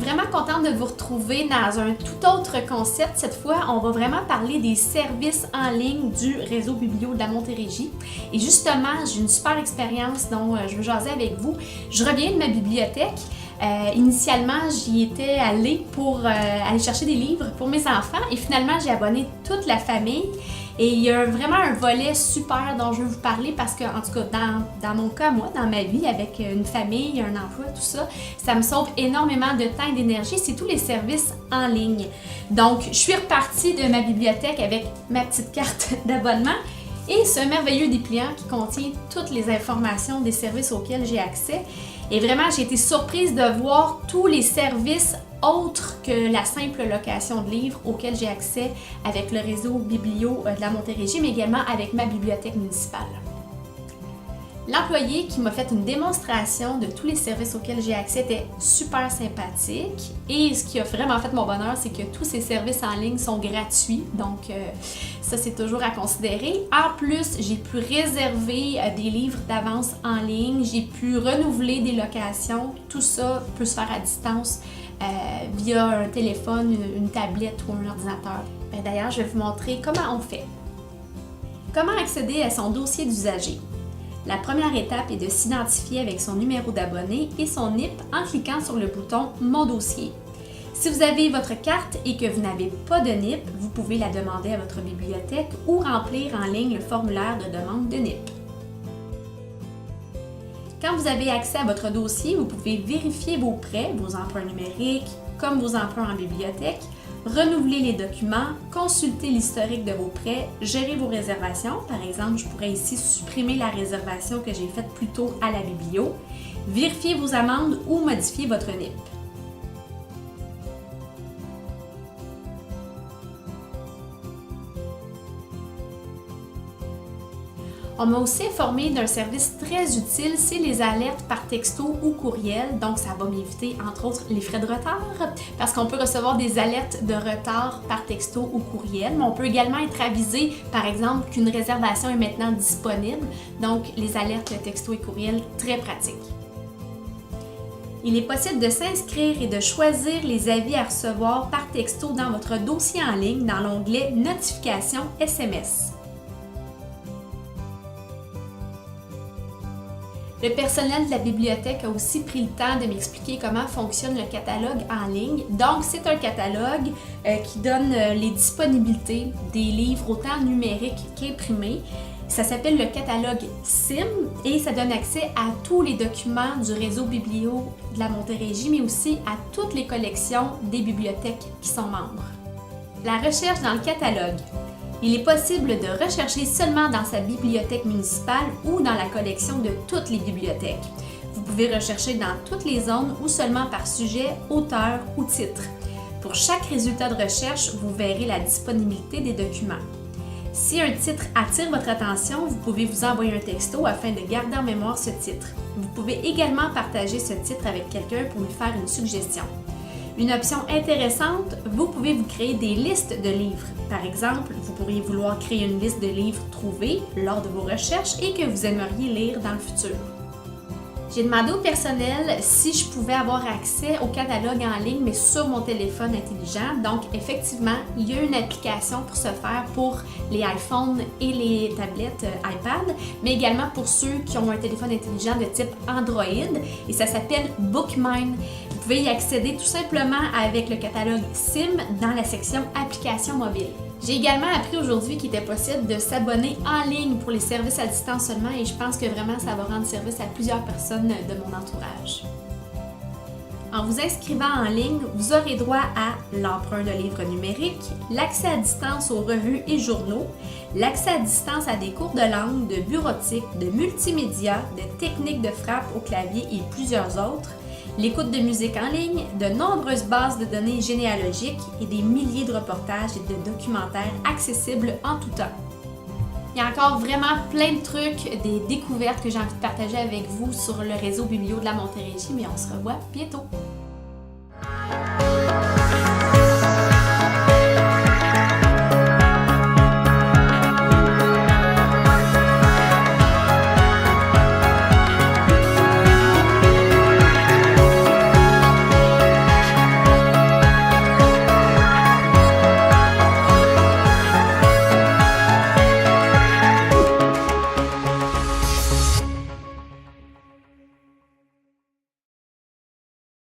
vraiment contente de vous retrouver dans un tout autre concept. Cette fois, on va vraiment parler des services en ligne du réseau Biblio de la Montérégie. Et justement, j'ai une super expérience dont je veux jaser avec vous. Je reviens de ma bibliothèque. Initialement, j'y étais allée pour aller chercher des livres pour mes enfants et finalement, j'ai abonné toute la famille. Et il y a vraiment un volet super dont je veux vous parler parce que, en tout cas, dans mon cas, moi, dans ma vie, avec une famille, un emploi, tout ça, ça me sauve énormément de temps et d'énergie. C'est tous les services en ligne. Donc, je suis repartie de ma bibliothèque avec ma petite carte d'abonnement et ce merveilleux dépliant qui contient toutes les informations des services auxquels j'ai accès. Et vraiment, j'ai été surprise de voir tous les services autres que la simple location de livres auxquels j'ai accès avec le réseau Biblio de la Montérégie, mais également avec ma bibliothèque municipale. L'employé qui m'a fait une démonstration de tous les services auxquels j'ai accès était super sympathique et ce qui a vraiment fait mon bonheur, c'est que tous ces services en ligne sont gratuits, donc ça c'est toujours à considérer. En plus, j'ai pu réserver des livres d'avance en ligne, j'ai pu renouveler des locations, tout ça peut se faire à distance via un téléphone, une tablette ou un ordinateur. D'ailleurs, je vais vous montrer comment on fait. Comment accéder à son dossier d'usager? La première étape est de s'identifier avec son numéro d'abonné et son NIP en cliquant sur le bouton « Mon dossier ». Si vous avez votre carte et que vous n'avez pas de NIP, vous pouvez la demander à votre bibliothèque ou remplir en ligne le formulaire de demande de NIP. Quand vous avez accès à votre dossier, vous pouvez vérifier vos prêts, vos emprunts numériques, comme vos emprunts en bibliothèque, renouveler les documents, consulter l'historique de vos prêts, gérer vos réservations. Par exemple, je pourrais ici supprimer la réservation que j'ai faite plus tôt à la Biblio, vérifier vos amendes ou modifier votre NIP. On m'a aussi informé d'un service très utile, c'est les alertes par texto ou courriel. Donc, ça va m'éviter, entre autres, les frais de retard parce qu'on peut recevoir des alertes de retard par texto ou courriel. Mais on peut également être avisé, par exemple, qu'une réservation est maintenant disponible. Donc, les alertes texto et courriel, très pratiques. Il est possible de s'inscrire et de choisir les avis à recevoir par texto dans votre dossier en ligne dans l'onglet « Notifications SMS ». Le personnel de la bibliothèque a aussi pris le temps de m'expliquer comment fonctionne le catalogue en ligne. Donc, c'est un catalogue qui donne les disponibilités des livres autant numériques qu'imprimés. Ça s'appelle le catalogue SIM et ça donne accès à tous les documents du réseau Biblio de la Montérégie, mais aussi à toutes les collections des bibliothèques qui sont membres. La recherche dans le catalogue. Il est possible de rechercher seulement dans sa bibliothèque municipale ou dans la collection de toutes les bibliothèques. Vous pouvez rechercher dans toutes les zones ou seulement par sujet, auteur ou titre. Pour chaque résultat de recherche, vous verrez la disponibilité des documents. Si un titre attire votre attention, vous pouvez vous envoyer un texto afin de garder en mémoire ce titre. Vous pouvez également partager ce titre avec quelqu'un pour lui faire une suggestion. Une option intéressante, vous pouvez vous créer des listes de livres. Par exemple, vous pourriez vouloir créer une liste de livres trouvés lors de vos recherches et que vous aimeriez lire dans le futur. J'ai demandé au personnel si je pouvais avoir accès au catalogue en ligne, mais sur mon téléphone intelligent. Donc, effectivement, il y a une application pour ce faire pour les iPhones et les tablettes iPad, mais également pour ceux qui ont un téléphone intelligent de type Android et ça s'appelle Bookmine. Vous pouvez y accéder tout simplement avec le catalogue SIM dans la section Applications mobiles. J'ai également appris aujourd'hui qu'il était possible de s'abonner en ligne pour les services à distance seulement et je pense que vraiment ça va rendre service à plusieurs personnes de mon entourage. En vous inscrivant en ligne, vous aurez droit à l'emprunt de livres numériques, l'accès à distance aux revues et journaux, l'accès à distance à des cours de langue, de bureautique, de multimédia, de techniques de frappe au clavier et plusieurs autres, l'écoute de musique en ligne, de nombreuses bases de données généalogiques et des milliers de reportages et de documentaires accessibles en tout temps. Il y a encore vraiment plein de trucs, des découvertes que j'ai envie de partager avec vous sur le réseau Biblio de la Montérégie, mais on se revoit bientôt!